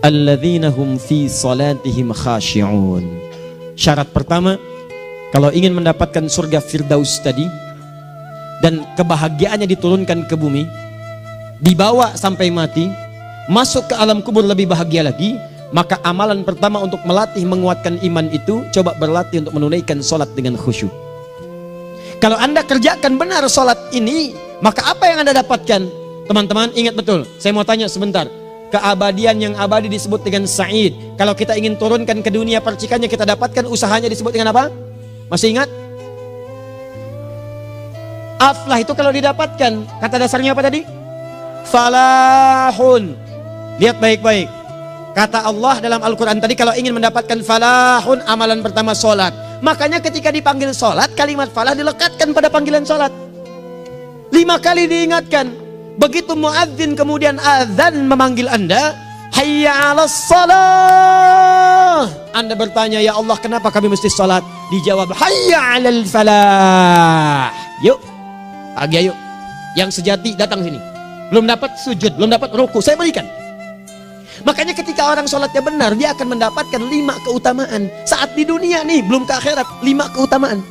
alladzina hum fi salatihim khashi'un. Syarat pertama, kalau ingin mendapatkan surga Firdaus tadi dan kebahagiaannya diturunkan ke bumi, dibawa sampai mati, masuk ke alam kubur lebih bahagia lagi, maka amalan pertama untuk melatih menguatkan iman itu, coba berlatih untuk menunaikan sholat dengan khusyuk. Kalau Anda kerjakan benar sholat ini, maka apa yang Anda dapatkan? Teman-teman ingat betul, saya mau tanya sebentar. Keabadian yang abadi disebut dengan sa'id. Kalau kita ingin turunkan ke dunia percikannya kita dapatkan, usahanya disebut dengan apa? Masih ingat? Aflah itu kalau didapatkan, kata dasarnya apa tadi? Falahun. Lihat baik-baik. Kata Allah dalam Al-Quran tadi, kalau ingin mendapatkan falahun, amalan pertama sholat. Makanya ketika dipanggil sholat, kalimat falah dilekatkan pada panggilan sholat. 5 kali diingatkan. Begitu muadzin kemudian azan memanggil Anda, hayya 'alas shalah. Anda bertanya, ya Allah kenapa kami mesti sholat? Dijawab, hayya 'alal falah. Yuk, pagi yuk. Yang sejati datang sini. Belum dapat sujud, belum dapat ruku, saya berikan. Makanya ketika orang sholatnya benar, dia akan mendapatkan 5 keutamaan. Saat di dunia nih, belum ke akhirat, 5 keutamaan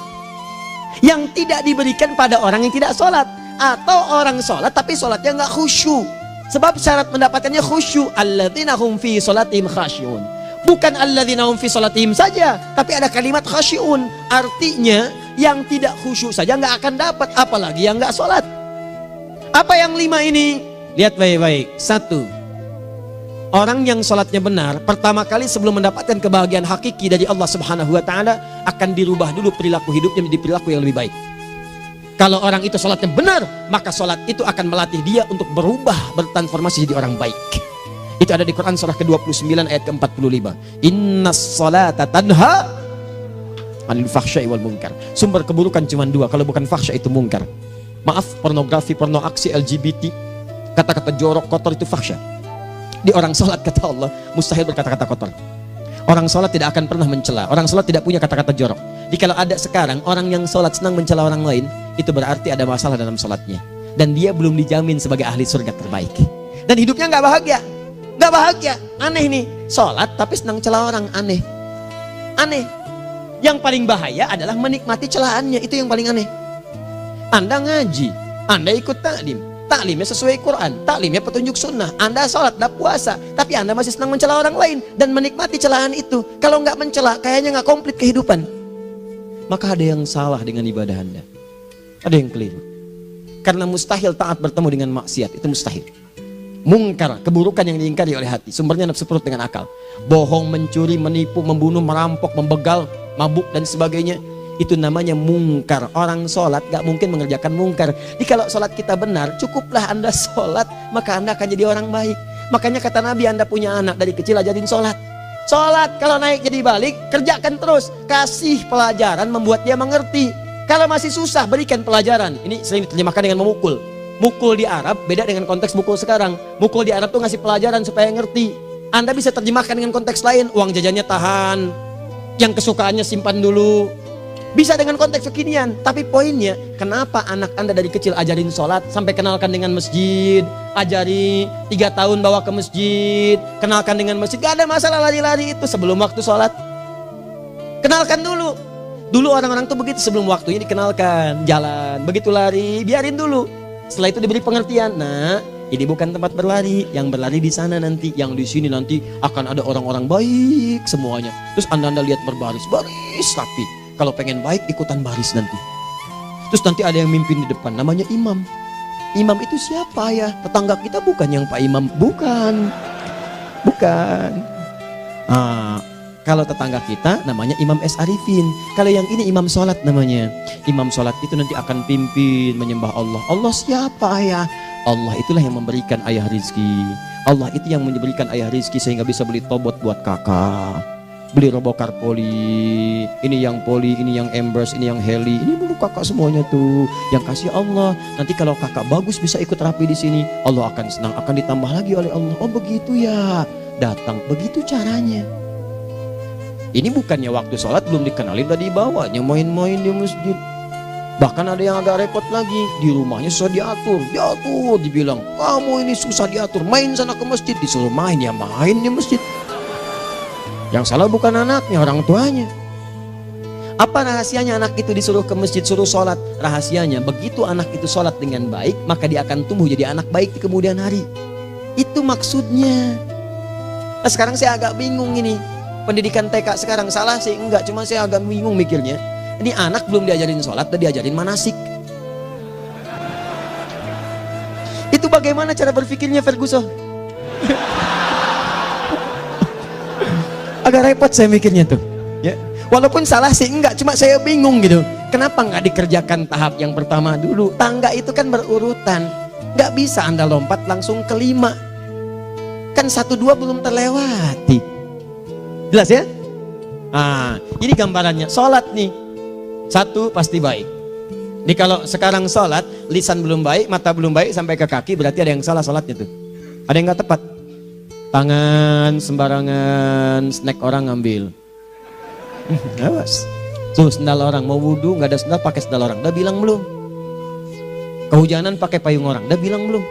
yang tidak diberikan pada orang yang tidak sholat. Atau orang sholat tapi sholatnya nggak khusyuk. Sebab syarat mendapatkannya khusyuk. Alladzina hum fi sholatihim khasyi'un. Bukan alladzina hum fi sholatihim saja, tapi ada kalimat khasyi'un. Artinya yang tidak khusyuk saja nggak akan dapat, apalagi yang nggak sholat. Apa yang 5 ini? Lihat baik-baik. 1. Orang yang sholatnya benar, pertama kali sebelum mendapatkan kebahagiaan hakiki dari Allah Subhanahu wa Ta'ala, akan dirubah dulu perilaku hidupnya menjadi perilaku yang lebih baik. Kalau orang itu sholatnya benar, maka sholat itu akan melatih dia untuk berubah, bertransformasi jadi orang baik. Itu ada di Quran surah ke-29 ayat ke-45. Innas sholata tanha 'anil fahsya'i wal munkar. Sumber keburukan cuma 2, kalau bukan fahsya itu munkar. Maaf, pornografi, porno aksi, LGBT, kata-kata jorok, kotor itu fahsya. Di orang sholat kata Allah, mustahil berkata-kata kotor. Orang sholat tidak akan pernah mencela. Orang sholat tidak punya kata-kata jorok. Jadi kalau ada sekarang orang yang sholat senang mencela orang lain, itu berarti ada masalah dalam sholatnya. Dan dia belum dijamin sebagai ahli surga terbaik. Dan hidupnya nggak bahagia. Nggak bahagia. Aneh nih. Sholat tapi senang celah orang. Aneh. Aneh. Yang paling bahaya adalah menikmati celahannya. Itu yang paling aneh. Anda ngaji. Anda ikut taklim. Taklimnya sesuai Quran, taklimnya petunjuk sunnah. Anda sholat, Anda puasa, tapi Anda masih senang mencela orang lain dan menikmati celahan itu. Kalau nggak mencela, kayaknya nggak komplit kehidupan. Maka ada yang salah dengan ibadah Anda. Ada yang keliru. Karena mustahil taat bertemu dengan maksiat, itu mustahil. Mungkar, keburukan yang diingkari oleh hati, sumbernya nafsu perut dengan akal. Bohong, mencuri, menipu, membunuh, merampok, membegal, mabuk dan sebagainya. Itu namanya mungkar. Orang sholat gak mungkin mengerjakan mungkar. Jadi kalau sholat kita benar, cukuplah Anda sholat, maka Anda akan jadi orang baik. Makanya kata Nabi, Anda punya anak dari kecil ajarin sholat. Sholat kalau naik jadi balik, kerjakan terus. Kasih pelajaran membuat dia mengerti. Kalau masih susah, berikan pelajaran. Ini sering diterjemahkan dengan memukul. Mukul di Arab beda dengan konteks mukul sekarang. Mukul di Arab tuh ngasih pelajaran supaya ngerti. Anda bisa terjemahkan dengan konteks lain. Uang jajannya tahan, yang kesukaannya simpan dulu. Bisa dengan konteks kekinian, tapi poinnya kenapa anak Anda dari kecil ajarin sholat, sampai kenalkan dengan masjid, ajari 3 tahun bawa ke masjid, kenalkan dengan masjid, gak ada masalah lari-lari itu sebelum waktu sholat. Kenalkan dulu. Dulu orang-orang tuh begitu, sebelum waktunya dikenalkan, jalan, begitu lari, biarin dulu. Setelah itu diberi pengertian, nah ini bukan tempat berlari, yang berlari di sana nanti, yang di sini nanti akan ada orang-orang baik semuanya. Terus Anda lihat berbaris, baris rapi. Kalau pengen baik ikutan baris nanti. Terus nanti ada yang mimpin di depan, namanya imam. Imam itu siapa ya? Tetangga kita bukan yang Pak Imam, bukan. Bukan. Kalau tetangga kita namanya Imam S. Arifin. Kalau yang ini imam sholat namanya. Imam sholat itu nanti akan pimpin menyembah Allah. Allah siapa ya? Allah itulah yang memberikan ayah rizki. Allah itu yang memberikan ayah rizki sehingga bisa beli tobot buat kakak. Beli robokar poli, ini yang poli, ini yang embers, ini yang heli, ini dulu kakak semuanya tuh yang kasih Allah. Nanti kalau kakak bagus bisa ikut rapi di sini, Allah akan senang, akan ditambah lagi oleh Allah. Oh begitu ya, datang begitu caranya. Ini bukannya waktu sholat belum dikenalin tadi bawanya main-main di masjid. Bahkan ada yang agak repot lagi, di rumahnya susah diatur, dibilang, kamu ini susah diatur, main sana ke masjid, disuruh main, ya main di masjid. Yang salah bukan anaknya, orang tuanya. Apa rahasianya anak itu disuruh ke masjid, suruh sholat? Rahasianya, begitu anak itu sholat dengan baik, maka dia akan tumbuh jadi anak baik di kemudian hari. Itu maksudnya. Nah, sekarang saya agak bingung ini, pendidikan TK sekarang salah sih? Enggak, cuma saya agak bingung mikirnya. Ini anak belum diajarin sholat, udah diajarin manasik. Itu bagaimana cara berpikirnya Ferguson? Agak repot saya mikirnya tuh. Ya. Walaupun salah sih enggak, cuma saya bingung gitu. Kenapa nggak dikerjakan tahap yang pertama dulu? Tangga itu kan berurutan. Nggak bisa Anda lompat langsung ke 5. Kan 1, 2 belum terlewati. Jelas ya? Ah, ini gambarannya. Sholat nih. 1 pasti baik. Ini kalau sekarang sholat, lisan belum baik, mata belum baik, sampai ke kaki, berarti ada yang salah sholatnya tuh. Ada yang nggak tepat. Tangan sembarangan, snack orang ngambil. Awas. Tuh sendal orang, mau wudhu nggak ada sendal, pakai sendal orang. Udah bilang belum? Kehujanan pakai payung orang. Udah bilang belum?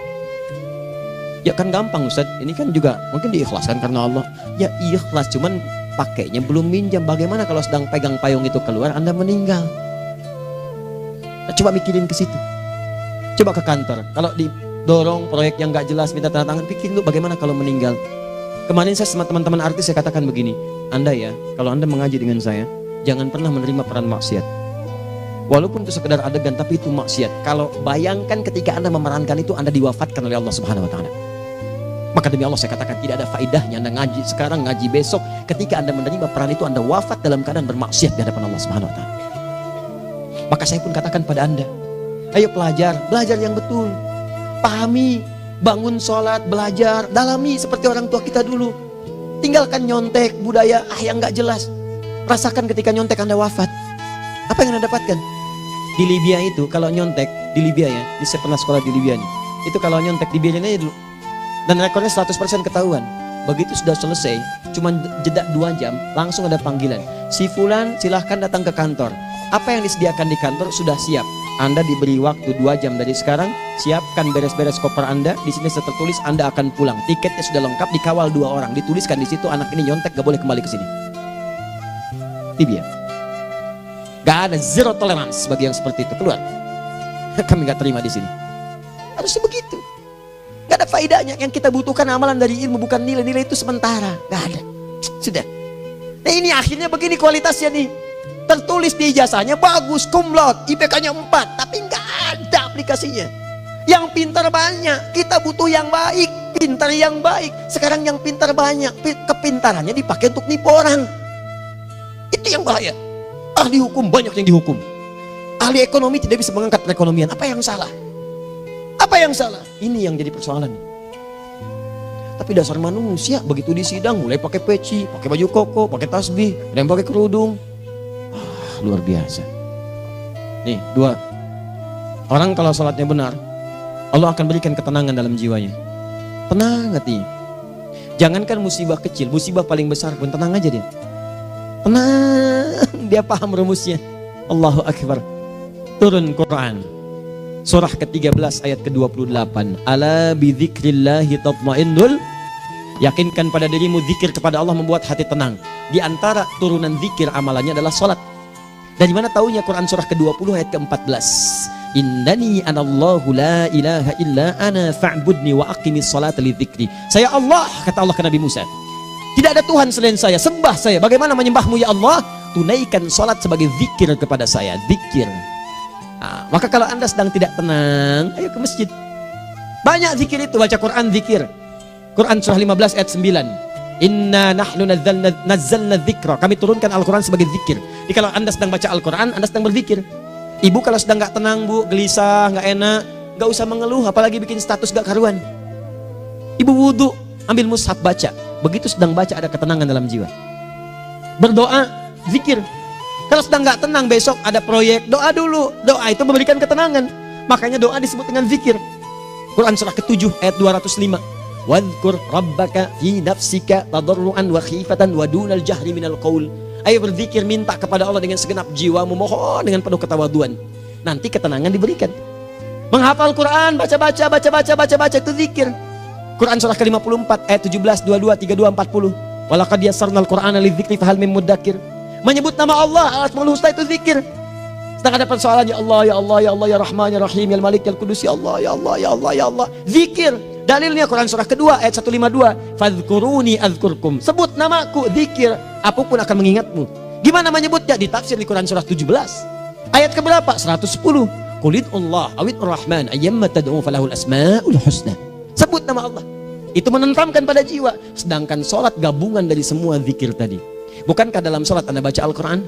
Ya kan gampang Ustaz. Ini kan juga mungkin diikhlaskan karena Allah. Ya ikhlas, cuman pakainya belum minjam. Bagaimana kalau sedang pegang payung itu keluar, Anda meninggal? Nah, coba mikirin ke situ. Coba ke kantor. Kalau didorong proyek yang nggak jelas, minta tanda tangan, pikir lu bagaimana kalau meninggal? Kemarin saya sama teman-teman artis saya katakan begini, Anda ya, kalau Anda mengaji dengan saya, jangan pernah menerima peran maksiat. Walaupun itu sekedar adegan, tapi itu maksiat. Kalau bayangkan ketika Anda memerankan itu, Anda diwafatkan oleh Allah Subhanahu Wa Taala. Maka demi Allah saya katakan tidak ada faedahnya Anda ngaji sekarang, ngaji besok. Ketika Anda menerima peran itu, Anda wafat dalam keadaan bermaksiat di hadapan Allah Subhanahu Wa Taala. Maka saya pun katakan pada Anda, ayo belajar yang betul, pahami. Bangun sholat, belajar, dalami seperti orang tua kita dulu. Tinggalkan nyontek, budaya yang gak jelas. Rasakan ketika nyontek Anda wafat. Apa yang Anda dapatkan? Di Libya itu, kalau nyontek, di Libya ya, saya pernah sekolah di Libya nih. Itu kalau nyontek, dibiarin aja dulu. Dan rekornya 100% ketahuan. Begitu sudah selesai, cuma jeda 2 jam, langsung ada panggilan. Si Fulan silahkan datang ke kantor. Apa yang disediakan di kantor sudah siap. Anda diberi waktu 2 jam dari sekarang, siapkan beres-beres koper Anda. Di sini sudah tertulis Anda akan pulang. Tiketnya sudah lengkap, dikawal 2 orang. Dituliskan di situ anak ini nyontek gak boleh kembali ke sini. Libya. Gak ada, zero tolerance bagi yang seperti itu. Keluar. Kami gak terima di sini. Harusnya begitu. Gak ada faedahnya. Yang kita butuhkan amalan dari ilmu, bukan nilai-nilai itu sementara. Gak ada. Sudah. Nah ini akhirnya begini kualitasnya nih. Tertulis di ijazahnya bagus, cum laude, IPK-nya 4, tapi nggak ada aplikasinya. Yang pintar banyak, kita butuh yang baik, pintar yang baik. Sekarang yang pintar banyak, kepintarannya dipakai untuk nipu orang. Itu yang bahaya. Ahli hukum banyak yang dihukum. Ahli ekonomi tidak bisa mengangkat perekonomian. Apa yang salah? Apa yang salah? Ini yang jadi persoalan. Tapi dasar manusia, begitu di sidang mulai pakai peci, pakai baju koko, pakai tasbih, ada yang pakai kerudung. Luar biasa. Nih 2. Orang kalau sholatnya benar, Allah akan berikan ketenangan dalam jiwanya. Tenang hati. Jangankan musibah kecil, musibah paling besar pun tenang aja dia. Tenang, dia paham rumusnya. Allahu Akbar. Turun Quran. Surah ke-13 ayat ke-28. Ala bidzikrillahi tatmainnul. Yakinkan pada dirimu, zikir kepada Allah membuat hati tenang. Di antara turunan zikir amalannya adalah sholat. Dari mana taunya? Quran surah ke-20 ayat ke-14. Innani anallahu la ilaha illa ana fa'budni wa aqimis salata li dzikri. Saya Allah, kata Allah ke Nabi Musa. Tidak ada Tuhan selain saya, sembah saya. Bagaimana menyembahmu ya Allah? Tunaikan salat sebagai zikir kepada saya, zikir. Nah, maka kalau Anda sedang tidak tenang, ayo ke masjid. Banyak zikir itu, baca Quran zikir. Quran surah 15 ayat 9. Inna nahnu nazzalna dzikra. Kami turunkan Al-Quran sebagai zikir. Jadi kalau Anda sedang baca Al-Quran, Anda sedang berzikir. Ibu kalau sedang gak tenang, Bu, gelisah, gak enak, gak usah mengeluh, apalagi bikin status gak karuan. Ibu wudhu, ambil mushaf baca. Begitu sedang baca ada ketenangan dalam jiwa. Berdoa, zikir. Kalau sedang gak tenang, besok ada proyek, doa dulu. Doa itu memberikan ketenangan. Makanya doa disebut dengan zikir. Quran surah ke-7 ayat 205. Wadhkur rabbaka fi nafsika tadarruan wa khifatan wa dunal jahri minal qaul. Ayo berzikir, minta kepada Allah dengan segenap jiwamu, mohon dengan penuh ketawaduan. nanti ketenangan diberikan. Menghafal Quran, baca itu zikir. Quran surah ke-54 ayat 17, 22, 32, 40. Walaqad yassarnal Qur'ana lidzikri fahal mim mudzakir. Menyebut nama Allah, Asmaul Husna itu zikir. Sedang ada persoalan, ya Allah, ya Allah, ya Allah, ya Rahman, ya Rahim, ya Malik, ya Qudus, ya Allah, ya Allah, ya Allah, ya Allah. Zikir. Dalilnya Quran surah kedua ayat 152. Fadhkuruni adzkurkum. Sebut namaku, zikir. Apapun akan mengingatmu. Gimana menyebutnya? Ditafsir di Quran surah 17. Ayat keberapa? 110. Qulidullah awid rahman ayyamma tad'u falahul asmaul husna. Sebut nama Allah. Itu menenteramkan pada jiwa. Sedangkan sholat gabungan dari semua zikir tadi. Bukankah dalam sholat Anda baca Al-Quran?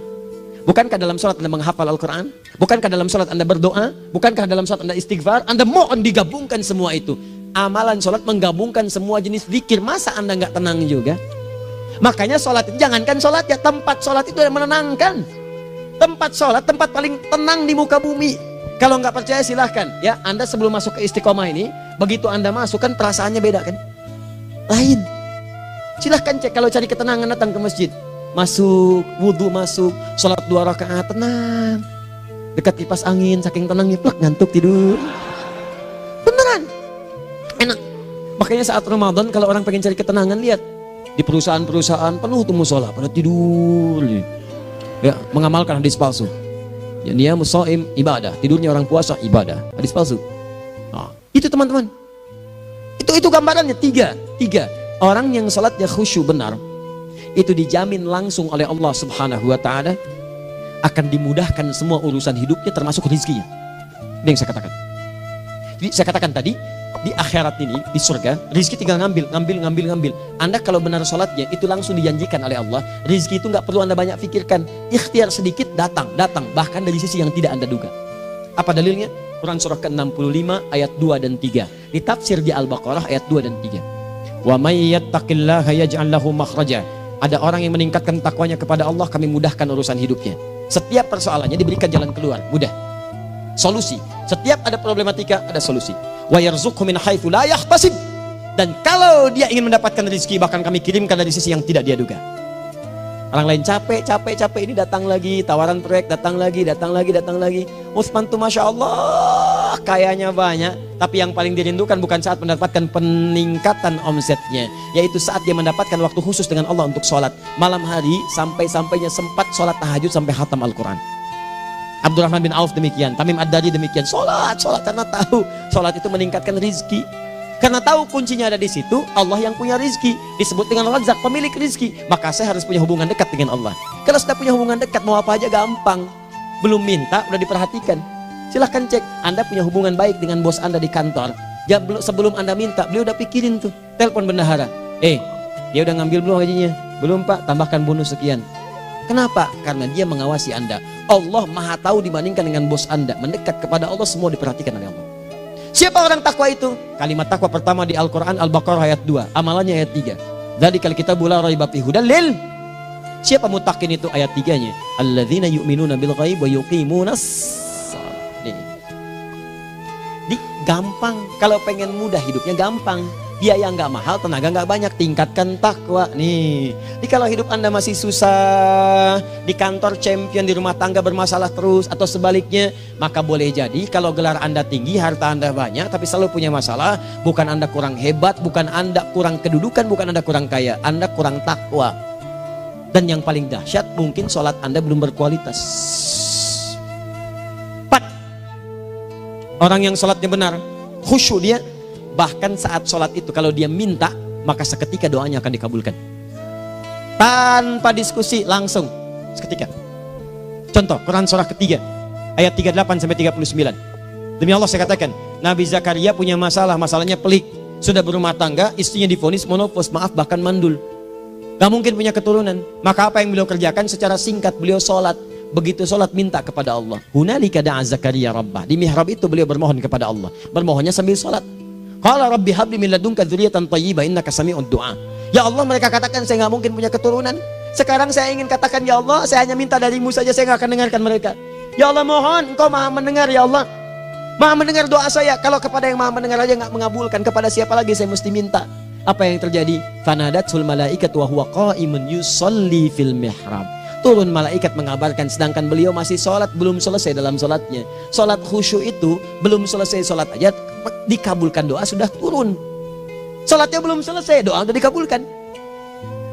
Bukankah dalam sholat Anda menghafal Al-Quran? Bukankah dalam sholat Anda berdoa? Bukankah dalam sholat Anda istighfar? Anda mohon digabungkan semua itu. Amalan sholat menggabungkan semua jenis zikir. Masa Anda nggak tenang juga? Makanya sholat itu, jangankan sholat ya, tempat sholat itu yang menenangkan. Tempat sholat, tempat paling tenang di muka bumi. Kalau nggak percaya silahkan ya, Anda sebelum masuk ke Istiqomah ini, begitu Anda masuk kan perasaannya beda kan? Lain. Silahkan cek, kalau cari ketenangan datang ke masjid. Masuk, wudhu masuk, sholat 2 rakaat, tenang. Dekat kipas angin, saking tenangnya, plek, ngantuk tidur. Beneran. Enak. Makanya saat Ramadan kalau orang pengen cari ketenangan, lihat. Di perusahaan-perusahaan penuh tuh musola, pada tidur. Ya, mengamalkan hadis palsu. Ya, dia musoim ibadah, tidurnya orang puasa ibadah, hadis palsu. Nah, itu teman-teman. Itu gambarannya tiga. Orang yang salatnya khusyuk benar, itu dijamin langsung oleh Allah Subhanahu wa taala akan dimudahkan semua urusan hidupnya termasuk rezekinya. Ini yang saya katakan. Jadi saya katakan tadi, di akhirat ini, di surga, rezeki tinggal ngambil. Anda kalau benar sholatnya, itu langsung dijanjikan oleh Allah. Rezeki itu nggak perlu Anda banyak pikirkan. Ikhtiar sedikit, datang. Bahkan dari sisi yang tidak Anda duga. Apa dalilnya? Quran surah ke-65 ayat 2 dan 3. Ditafsir di Al-Baqarah ayat 2 dan 3. Wa may yattaqillaha yaj'al lahu makhraja. Ada orang yang meningkatkan takwanya kepada Allah, kami mudahkan urusan hidupnya. Setiap persoalannya diberikan jalan keluar, mudah. Solusi. Setiap ada problematika, ada solusi. Wa yarzuqhu min haitsu la yahtasib. Dan kalau dia ingin mendapatkan rezeki, bahkan kami kirimkan dari sisi yang tidak dia duga. Orang lain capek ini datang lagi, tawaran proyek datang lagi. Utsman tuh Masya Allah kayanya banyak, tapi yang paling dirindukan bukan saat mendapatkan peningkatan omsetnya, yaitu saat dia mendapatkan waktu khusus dengan Allah untuk sholat malam hari, sampai-sampainya sempat sholat tahajud sampai khatam Al-Quran. Abdurrahman bin Auf demikian, Tamim Ad-Dari demikian, sholat karena tahu sholat itu meningkatkan rizki. Karena tahu kuncinya ada di situ, Allah yang punya rizki, disebut dengan Razzaq, pemilik rizki. Maka saya harus punya hubungan dekat dengan Allah. Kalau sudah punya hubungan dekat, mau apa aja gampang. Belum minta, udah diperhatikan. Silahkan cek, Anda punya hubungan baik dengan bos Anda di kantor. Ya, sebelum Anda minta, beliau udah pikirin tuh, telepon bendahara. Dia udah ngambil belum gajinya? Belum Pak, tambahkan bonus sekian. Kenapa? Karena dia mengawasi Anda. Allah maha tahu dibandingkan dengan bos Anda. Mendekat kepada Allah, semua diperhatikan oleh Allah. Siapa orang takwa itu? Kalimat takwa pertama di Al-Quran Al-Baqarah ayat 2, amalannya ayat 3. Dzalikal kitabu la raiba fihi hudal lil. Siapa mutakin itu? Ayat 3-nya. Alladzina yu'minuna bil ghaib wa yuqimunas shalah. Gampang. Kalau pengen mudah hidupnya gampang. Biaya nggak mahal, tenaga nggak banyak, tingkatkan takwa nih. Jadi kalau hidup Anda masih susah, di kantor champion, di rumah tangga bermasalah terus, atau sebaliknya, maka boleh jadi kalau gelar Anda tinggi, harta Anda banyak, tapi selalu punya masalah, bukan Anda kurang hebat, bukan Anda kurang kedudukan, bukan Anda kurang kaya, Anda kurang takwa. Dan yang paling dahsyat, mungkin sholat Anda belum berkualitas. 4. Orang yang sholatnya benar, khusyuk dia. Bahkan saat sholat itu kalau dia minta, maka seketika doanya akan dikabulkan. Tanpa diskusi, langsung seketika. Contoh, Quran surah ketiga ayat 38-39. Demi Allah saya katakan, Nabi Zakaria punya masalahnya pelik. Sudah berumah tangga, istrinya divonis monopos, maaf bahkan mandul. Gak mungkin punya keturunan. Maka apa yang beliau kerjakan? Secara singkat beliau sholat. Begitu sholat minta kepada Allah. Hunalika da'a Zakaria rabbah. Di mihrab itu beliau bermohon kepada Allah. Bermohonnya sambil sholat. Qala rabbi habli min ladunka dzurriyyatan thayyibah innaka sami'ud du'a. Ya Allah, mereka katakan saya nggak mungkin punya keturunan. Sekarang saya ingin katakan, ya Allah, saya hanya minta darimu saja, saya nggak akan dengarkan mereka. Ya Allah, mohon engkau maha mendengar, ya Allah. Maha mendengar doa saya. Kalau kepada yang maha mendengar aja nggak mengabulkan, kepada siapa lagi saya mesti minta? Apa yang terjadi? Fanadatul malaikatu wa huwa qa'imun yusalli fil mihrab. turun malaikat mengabarkan, sedangkan beliau masih sholat, belum selesai dalam sholatnya. Sholat khusyuk itu belum selesai sholat aja dikabulkan, doa sudah turun. Sholatnya belum selesai, doa sudah dikabulkan.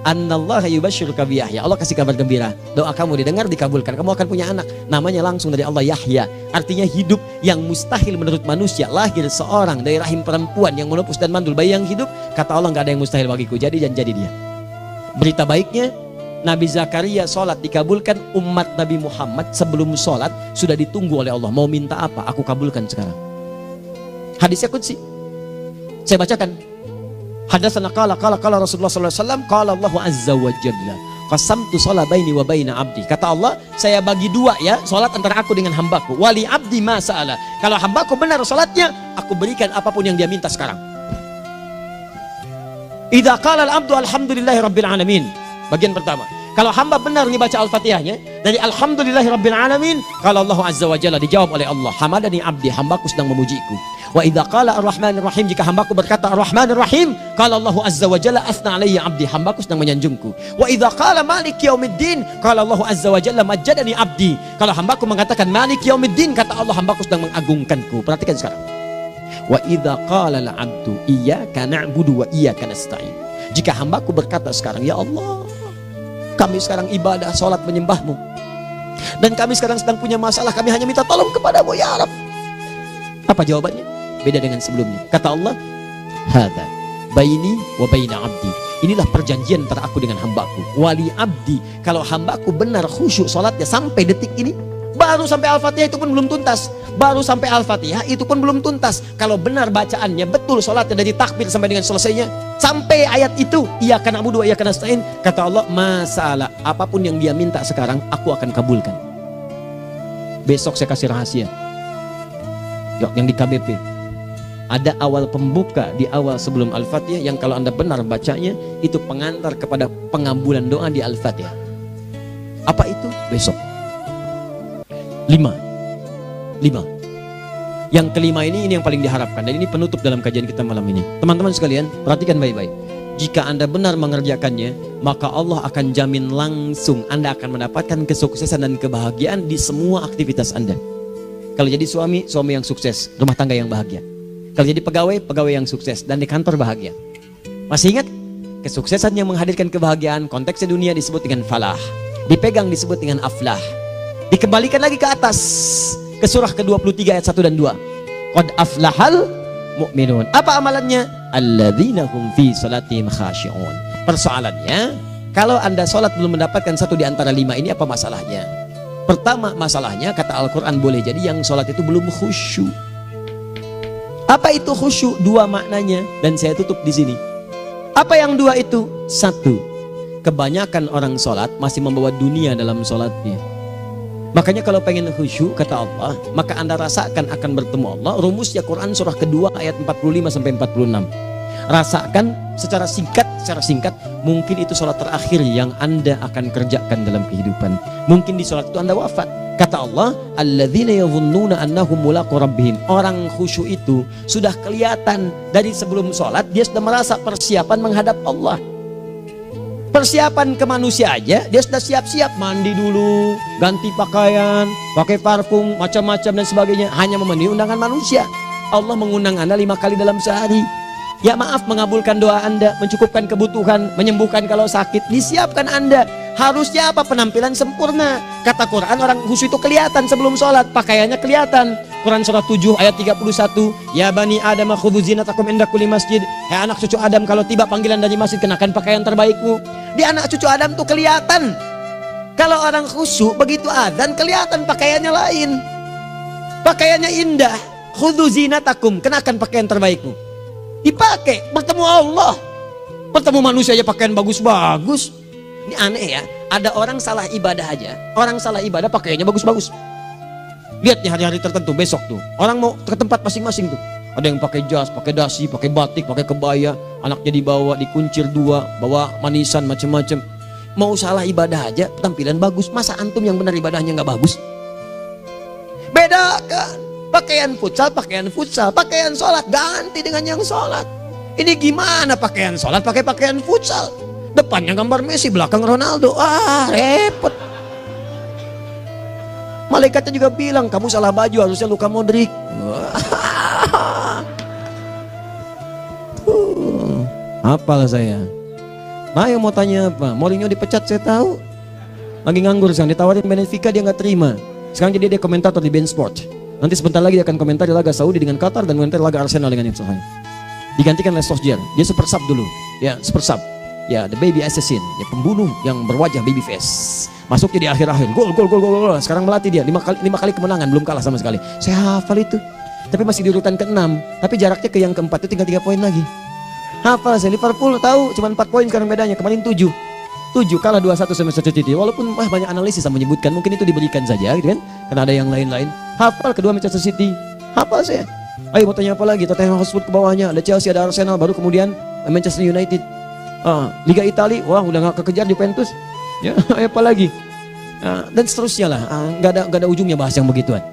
Annallaha yubashshiruka bi Yahya. Allah kasih kabar gembira, doa kamu didengar, dikabulkan, kamu akan punya anak, namanya langsung dari Allah Yahya, artinya hidup yang mustahil menurut manusia. Lahir seorang dari rahim perempuan yang menepus dan mandul, bayi yang hidup, kata Allah nggak ada yang mustahil bagiku, jadi dan jadi dia. Berita baiknya, Nabi Zakaria sholat dikabulkan. Umat Nabi Muhammad sebelum sholat sudah ditunggu oleh Allah, mau minta apa, aku kabulkan sekarang. Hadisnya qudsi, saya bacakan. Hadatsana qala Rasulullah sallallahu alaihi wasallam, qala Allah azza wa jalla, qasamtu shalah baini wa baina abdi. Kata Allah, saya bagi dua ya salat antara aku dengan hambaku. Wali abdi ma sa'ala. Kalau hambaku benar salatnya, aku berikan apapun yang dia minta sekarang. Idza qala al-abdu alhamdulillahi rabbil alamin. Bagian pertama, kalau hamba benar nih baca Al-Fatihahnya dari alhamdulillahi rabbil alamin, kalau Allah azza wa jalla dijawab oleh Allah, hamadani abdi, hambaku sedang memujiku. Wa idza qala ar-rahmanir rahim, jika hambaku berkata ar-rahmanir rahim, qala Allah azza wa jalla athna alayya abdi, hambaku sedang menyanjungku. Wa idza qala maliki yaumiddin, qala Allah azza wa jalla majjadani abdi, kalau hambaku mengatakan maliki yaumiddin, kata Allah hambaku sedang mengagungkanku. Perhatikan sekarang. Wa idza qala al-abdu iyyaka na'budu wa iyyaka nasta'in, jika hambaku berkata sekarang, ya Allah, kami sekarang ibadah, sholat menyembahmu, dan kami sekarang sedang punya masalah, kami hanya minta tolong kepadamu ya Rabb. Apa jawabannya? Beda dengan sebelumnya. Kata Allah, hadza baini wa baina abdi, inilah perjanjian antara aku dengan hambaku. Wali abdi, kalau hambaku benar khusyuk sholatnya sampai detik ini, baru sampai Al-Fatihah itu pun belum tuntas, baru sampai Al-Fatihah itu pun belum tuntas. Kalau benar bacaannya betul sholatnya dari takbir sampai dengan selesainya, sampai ayat itu iyyaka na'budu wa iyyaka nasta'in, kata Allah, masalah apapun yang dia minta sekarang aku akan kabulkan. Besok saya kasih rahasia yang di KBP. Ada awal pembuka di awal sebelum Al-Fatihah yang kalau Anda benar bacanya itu pengantar kepada pengabulan doa di Al-Fatihah. Apa itu? Besok. 5. Yang kelima ini yang paling diharapkan, dan ini penutup dalam kajian kita malam ini. Teman-teman sekalian, perhatikan baik-baik. Jika Anda benar mengerjakannya, maka Allah akan jamin langsung Anda akan mendapatkan kesuksesan dan kebahagiaan di semua aktivitas Anda. Kalau jadi suami yang sukses, rumah tangga yang bahagia. Kalau jadi pegawai yang sukses, dan di kantor bahagia. Masih ingat? Kesuksesan yang menghadirkan kebahagiaan, konteksnya dunia disebut dengan falah, dipegang disebut dengan aflah. Dikembalikan lagi ke atas, ke surah ke-23 ayat 1 dan 2. Qad aflahal mu'minun. Apa amalannya? Alladzina hum fi salatihim khashi'un. Persoalannya, kalau Anda sholat belum mendapatkan satu di antara 5 ini, apa masalahnya? Pertama masalahnya, kata Al-Quran, boleh jadi yang sholat itu belum khusyuk. Apa itu khusyuk? 2 maknanya, dan saya tutup di sini. Apa yang 2 itu? 1, kebanyakan orang sholat masih membawa dunia dalam sholatnya. Makanya kalau pengen khusyuk, kata Allah, maka Anda rasakan akan bertemu Allah. Rumusnya Quran surah kedua ayat 45 sampai 46. Rasakan secara singkat, mungkin itu sholat terakhir yang Anda akan kerjakan dalam kehidupan. Mungkin di sholat itu Anda wafat. Kata Allah, alladzina yadhunnuna annahum mulaqu rabbihim. Orang khusyuk itu sudah kelihatan dari sebelum sholat, dia sudah merasa persiapan menghadap Allah. Persiapan ke manusia aja, dia sudah siap-siap, mandi dulu, ganti pakaian, pakai parfum, macam-macam dan sebagainya, hanya memenuhi undangan manusia. Allah mengundang Anda 5 kali dalam sehari. Ya maaf, mengabulkan doa Anda, mencukupkan kebutuhan, menyembuhkan kalau sakit, disiapkan Anda. Harusnya apa? Penampilan sempurna. Kata Quran, orang khusyuk itu kelihatan sebelum sholat, pakaiannya kelihatan. Quran surah 7 ayat 31, ya bani Adam khudhu zinatakum inda kulli masjid. Ya anak cucu Adam, kalau tiba panggilan dari masjid, kenakan pakaian terbaikmu. Di anak cucu Adam tuh kelihatan. Kalau orang khusyuk begitu adzan kelihatan pakaiannya lain. Pakaiannya indah. Khudhu zinatakum, kenakan pakaian terbaikmu. Dipakai, bertemu Allah. Bertemu manusia aja pakaian bagus-bagus. Ini aneh ya, ada orang salah ibadah aja. Orang salah ibadah pakaiannya bagus-bagus. Lihat nih hari-hari tertentu, besok tuh orang mau ke tempat masing-masing tuh. Ada yang pakai jas, pakai dasi, pakai batik, pakai kebaya. Anaknya dibawa, dikuncir 2, bawa manisan macam-macam. Mau salah ibadah aja, tampilan bagus. Masa antum yang benar ibadahnya nggak bagus? Bedakan. Pakaian futsal, pakaian sholat ganti dengan yang sholat. Ini gimana pakaian sholat pakai pakaian futsal? Depannya gambar Messi, belakang Ronaldo. Repot. Malaikatnya juga bilang, kamu salah baju, harusnya Luka Modric. Apalah saya. Ayo mau tanya apa? Mourinho dipecat saya tahu. Lagi nganggur sekarang, ditawarin Benfica dia nggak terima. Sekarang jadi dia komentator di beIN Sport. Nanti sebentar lagi dia akan komentari laga Saudi dengan Qatar dan komentari laga Arsenal dengan Ipswich. Digantikan oleh Solskjaer. Dia super sub dulu. Ya, super sub. Ya, the baby assassin, ya pembunuh yang berwajah baby face. Masuknya di akhir-akhir, gol. Sekarang melatih dia 5 kali kemenangan, belum kalah sama sekali. Saya hafal itu. Tapi masih di urutan ke-6, tapi jaraknya ke yang ke-4 itu tinggal 3 poin lagi. Hafal saya, Liverpool tahu cuma 4 poin sekarang bedanya, kemarin 7 kalah 2-1 sama Manchester City. Walaupun banyak analisis yang menyebutkan mungkin itu diberikan saja gitu kan, karena ada yang lain-lain. Hafal kedua Manchester City, hafal saya. Ayo mau tanya apa lagi? Tottenham Hotspur ke bawahnya, ada Chelsea, ada Arsenal, baru kemudian Manchester United. Liga Italia, wah udah gak kekejar Juventus. Ya, apa lagi? Dan seterusnya lah. Gak ada ujungnya bahas yang begituan.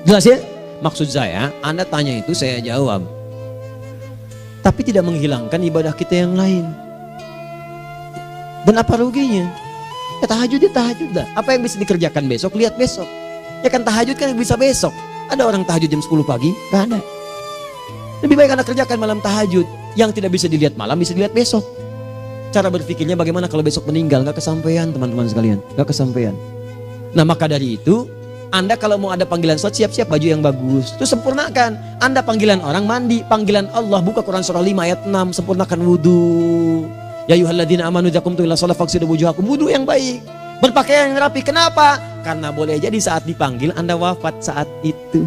Jelas ya? Maksud saya, Anda tanya itu saya jawab. Tapi tidak menghilangkan ibadah kita yang lain. Dan apa ruginya? Ya tahajud dah. Apa yang bisa dikerjakan besok, lihat besok. Ya kan tahajud kan bisa besok. Ada orang tahajud jam 10 pagi? Gak ada. Lebih baik Anda kerjakan malam tahajud. Yang tidak bisa dilihat malam bisa dilihat besok. Cara berpikirnya bagaimana kalau besok meninggal? Gak kesampaian teman-teman sekalian. Gak kesampaian. Nah maka dari itu, Anda kalau mau ada panggilan sholat, siap-siap baju yang bagus. Itu sempurnakan. Anda panggilan orang mandi, panggilan Allah. Buka Quran surah 5 ayat 6. Sempurnakan wudhu. Ya ayyuhalladzina amanu idza qumtum ila shalah faghsilu wujuhakum. Wudhu yang baik. Berpakaian yang rapi. Kenapa? Karena boleh jadi saat dipanggil Anda wafat saat itu.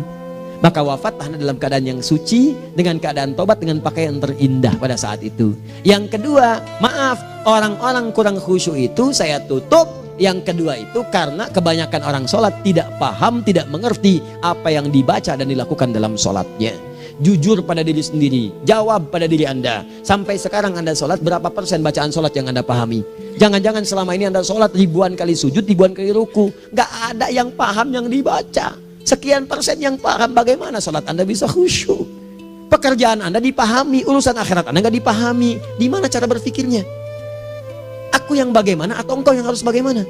Maka wafat Anda dalam keadaan yang suci, dengan keadaan tobat, dengan pakaian terindah pada saat itu. Yang kedua, maaf, orang-orang kurang khusyuk itu saya tutup. Yang kedua itu karena kebanyakan orang sholat tidak paham, tidak mengerti apa yang dibaca dan dilakukan dalam sholatnya. Jujur pada diri sendiri, jawab pada diri Anda. Sampai sekarang Anda sholat, berapa persen bacaan sholat yang Anda pahami? Jangan-jangan selama ini Anda sholat ribuan kali sujud, ribuan kali ruku. Gak ada yang paham yang dibaca. Sekian persen yang paham. Bagaimana sholat Anda bisa khusyuk? Pekerjaan Anda dipahami, urusan akhirat Anda gak dipahami. Di mana cara berpikirnya? Aku yang bagaimana atau engkau yang harus bagaimana?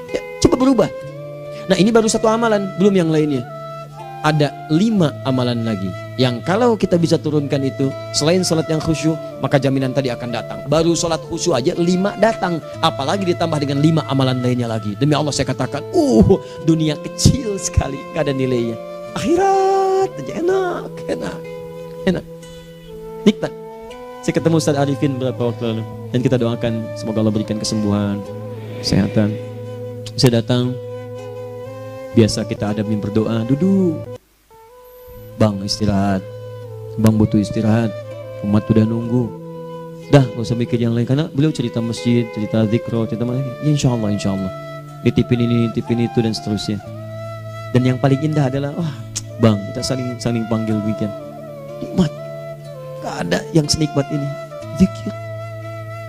Ya, coba berubah. Nah ini baru satu amalan, belum yang lainnya. Ada 5 amalan lagi yang kalau kita bisa turunkan itu, selain sholat yang khusyuk, maka jaminan tadi akan datang. Baru sholat khusyuk aja 5 datang, apalagi ditambah dengan 5 amalan lainnya lagi. Demi Allah saya katakan, dunia kecil sekali, gak ada nilainya. Akhirat aja enak, nikmat. Saya ketemu Ustaz Arifin beberapa waktu lalu, dan kita doakan semoga Allah berikan kesembuhan, kesehatan. Saya datang, biasa kita adamin berdoa, duduk. Bang istirahat, bang butuh istirahat, umat udah nunggu. Dah gak usah mikir yang lain, karena beliau cerita masjid, cerita zikro, cerita mana. Ya, insya Allah. Nitipin ini, nitipin itu dan seterusnya. Dan yang paling indah adalah, bang kita saling panggil weekend. Nikmat, gak ada yang senikmat ini. Zikir,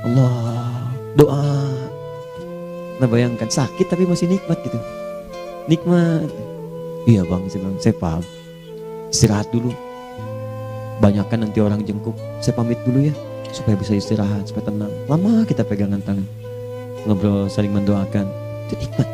Allah, doa. Nah bayangkan sakit tapi masih nikmat gitu. Nikmat. Iya bang, saya paham. Istirahat dulu. Banyakkan nanti orang jengkuk. Saya pamit dulu ya, supaya bisa istirahat, supaya tenang. Lama kita pegangan tangan, ngobrol, saling mendoakan. Itu nikmat.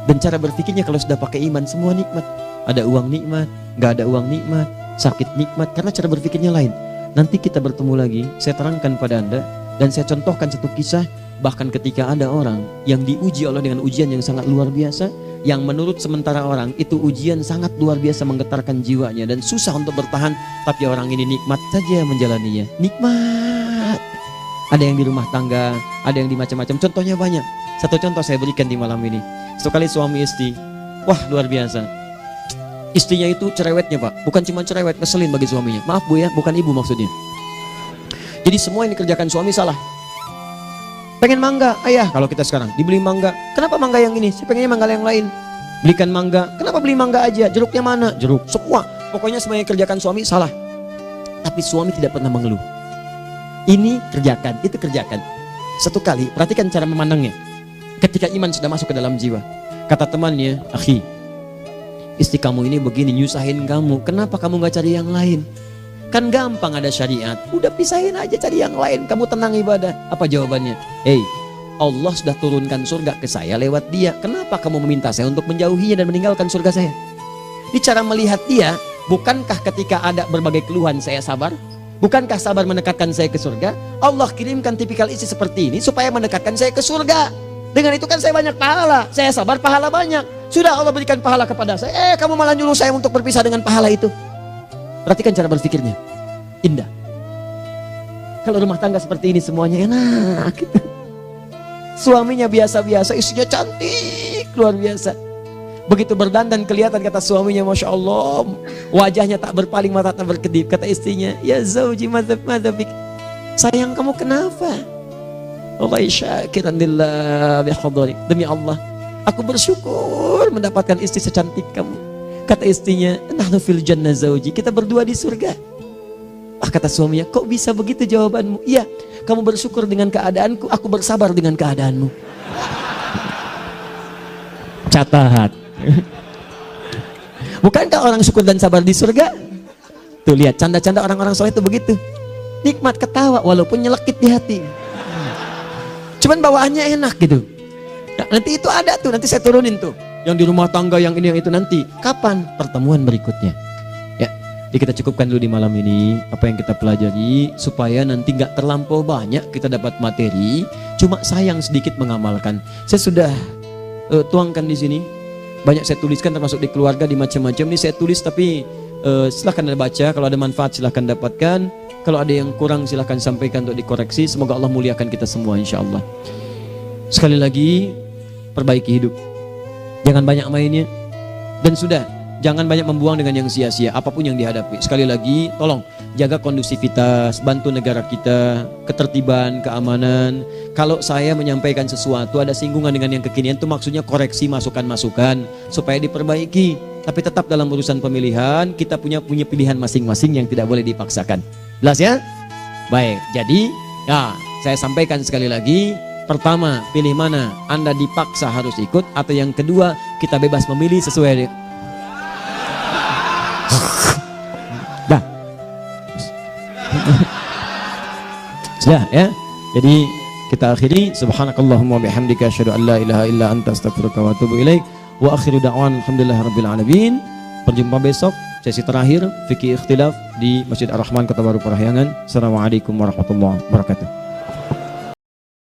Dan cara berpikirnya kalau sudah pakai iman, semua nikmat. Ada uang nikmat, gak ada uang nikmat, sakit nikmat. Karena cara berpikirnya lain. Nanti kita bertemu lagi, saya terangkan pada Anda. Dan saya contohkan satu kisah. Bahkan ketika ada orang yang diuji Allah dengan ujian yang sangat luar biasa, yang menurut sementara orang itu ujian sangat luar biasa menggetarkan jiwanya dan susah untuk bertahan, tapi orang ini nikmat saja menjalaninya. Nikmat. Ada yang di rumah tangga, ada yang di macam-macam. Contohnya banyak. Satu contoh saya berikan di malam ini. Satu kali suami istri, wah luar biasa. Istrinya itu cerewetnya Pak, bukan cuma cerewet, ngeselin bagi suaminya. Maaf Bu ya, bukan ibu maksudnya. Jadi semua yang dikerjakan suami salah. Pengen mangga, ayah kalau kita sekarang dibeli mangga. Kenapa mangga yang ini? Saya pengennya mangga yang lain. Belikan mangga. Kenapa beli mangga aja? Jeruknya mana? Jeruk. Semua. Pokoknya semua yang kerjakan suami salah. Tapi suami tidak pernah mengeluh. Ini kerjakan, itu kerjakan. Satu kali, perhatikan cara memandangnya. Ketika iman sudah masuk ke dalam jiwa. Kata temannya, akhi, istri kamu ini begini nyusahin kamu. Kenapa kamu gak cari yang lain? Kan gampang ada syariat. Udah pisahin aja cari yang lain. Kamu tenang ibadah. Apa jawabannya? Hey, Allah sudah turunkan surga ke saya lewat dia. Kenapa kamu meminta saya untuk menjauhinya dan meninggalkan surga saya? Ini cara melihat dia. Bukankah ketika ada berbagai keluhan saya sabar? Bukankah sabar mendekatkan saya ke surga? Allah kirimkan tipikal istri seperti ini supaya mendekatkan saya ke surga. Dengan itu kan saya banyak pahala. Saya sabar, pahala banyak. Sudah Allah berikan pahala kepada saya. Kamu malah nyuruh saya untuk berpisah dengan pahala itu. Perhatikan cara berpikirnya. Indah. Kalau rumah tangga seperti ini semuanya enak. Suaminya biasa-biasa, istrinya cantik, luar biasa. Begitu berdandan kelihatan kata suaminya, Masya Allah, wajahnya tak berpaling, mata tak berkedip. Kata istrinya, ya zauji madzabik, sayang kamu kenapa? Wallahi syakiran lillah bihadari, demi Allah aku bersyukur mendapatkan istri secantik kamu. Kata istrinya, nahnu fil jannah zauji, kita berdua di surga. Kata suaminya, kok bisa begitu jawabanmu? Iya, kamu bersyukur dengan keadaanku, aku bersabar dengan keadaanmu. Catat. Bukankah orang syukur dan sabar di surga? Tuh lihat, canda-canda orang-orang soleh itu begitu. Nikmat ketawa walaupun nyelekit di hati. Cuman bawaannya enak gitu. Nah, nanti itu ada tuh, nanti saya turunin tuh. Yang di rumah tangga, yang ini, yang itu nanti. Kapan? Pertemuan berikutnya. Jadi kita cukupkan dulu di malam ini apa yang kita pelajari supaya nanti nggak terlampau banyak kita dapat materi, cuma sayang sedikit mengamalkan. Saya sudah tuangkan di sini, banyak saya tuliskan termasuk di keluarga, di macam-macam. Ini saya tulis tapi silahkan Anda baca, kalau ada manfaat silahkan dapatkan, kalau ada yang kurang silahkan sampaikan untuk dikoreksi. Semoga Allah muliakan kita semua insya Allah. Sekali lagi, perbaiki hidup, jangan banyak mainnya, dan sudah jangan banyak membuang dengan yang sia-sia apapun yang dihadapi. Sekali lagi, tolong jaga kondusivitas, bantu negara kita, ketertiban, keamanan. Kalau saya menyampaikan sesuatu ada singgungan dengan yang kekinian, itu maksudnya koreksi masukan-masukan supaya diperbaiki. Tapi tetap dalam urusan pemilihan kita punya pilihan masing-masing yang tidak boleh dipaksakan. Jelas ya? Baik, jadi ya saya sampaikan sekali lagi. Pertama, pilih mana? Anda dipaksa harus ikut, atau yang kedua kita bebas memilih sesuai sudah ya. Jadi kita akhiri, subhanakallahumma bihamdika asyhadu an la ilaha illa anta astaghfiruka wa atubu ilaik. Wa akhiru da'wan alhamdulillahirabbil alamin. Berjumpa besok sesi terakhir fikih ikhtilaf di Masjid Ar-Rahman Kota Baru Parahyangan. Assalamualaikum warahmatullahi wabarakatuh.